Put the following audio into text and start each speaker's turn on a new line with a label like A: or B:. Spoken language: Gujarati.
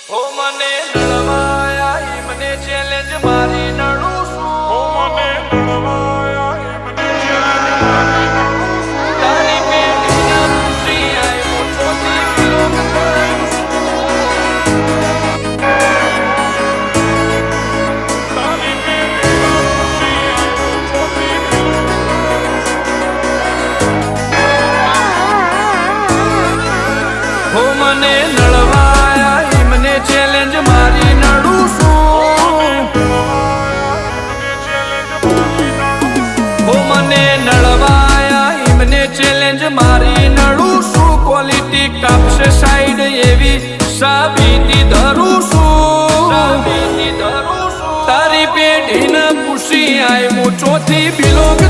A: ઓ મને નળવાયા મને ચેલેન્જ મારી નડું છું ઓ મને નળવાયા મને ચેલેન્જ મારી નડું છું તારી પેટીના ખુશી આયો છોટી વિલોક કરું તારી પેટીના ખુશી આયો છોટી વિલોક ઓ મને નળવાયા મને ચેલેન્જ મારી નડું છું ઓ મને નળવાયા મને ચેલેન્જ મારી નડું છું ક્વોલિટી કાપશે સાઈડ એવી સાબિતી ધરું છું તારી પેઢીને ખુશી આય હું ચોથી બિલોક